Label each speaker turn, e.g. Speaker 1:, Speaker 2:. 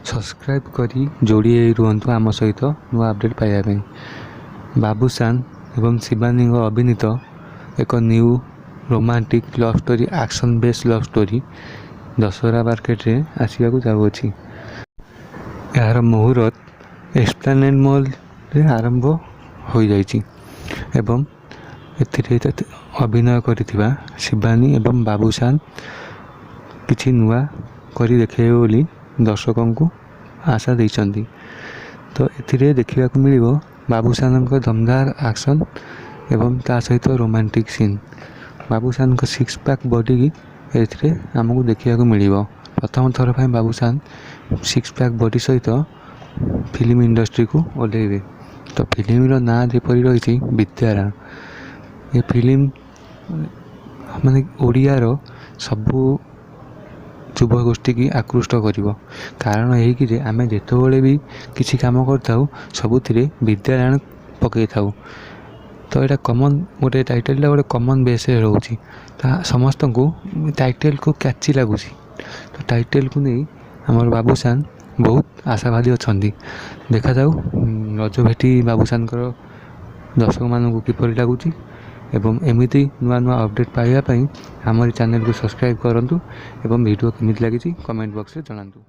Speaker 1: Subscribe करी जोड़ी रुहतु आम सहित नुआ अपडेट पाइबा। बाबूशान एवं शिवानी अभिनीत एक new romantic love story action based love story Dussehra market रे आसवाक जाऊँगी। यार मुहूर्त एस्प्लानेड मॉल रे आरंभ हो जाइए एवं अभिनय करिथिबा शिवानी एवं बाबूशान किछि नुआ करी देखे बोली दर्शकों को आशा देइछन्ति। तो एथिरे देखा मिल बाबूशान दमदार एक्शन एवं ता सहित romantic scene. Babushan six pack body की एथिरे आमको देखा मिल प्रथम थर पर बाबूशान सिक्स पैक बॉडी सहित फिल्म इंडस्ट्री को ओल्लैबे। तो फिल्म ना जेपरी रही विद्यारायण ये फिल्म माने ओडिया रो सबू युवगोष्ठी की आकृष्ट करिवो। कारण यही कि आमे जेतबेले भी किसी काम करताऊ सबुथिरे विद्यारायण पकई थाऊ। तो यहाँ कमन गोटे टाइटल गोटे कमन बेस रोचे समस्त को टाइटल को कैची लगुच। तो टाइटल को नहीं आमर बाबूशान बहुत आशावादी अच्छा देखा जाऊ रजभेटी बाबूशान दर्शक मानू किपरि लगुच। एवं एमिती नुआ नुआ अपडेट पाइबा आमरी चैनल को सब्सक्राइब करंतु एवं वीडियो केमिति लागिछि कमेंट बॉक्स रे जणांतु।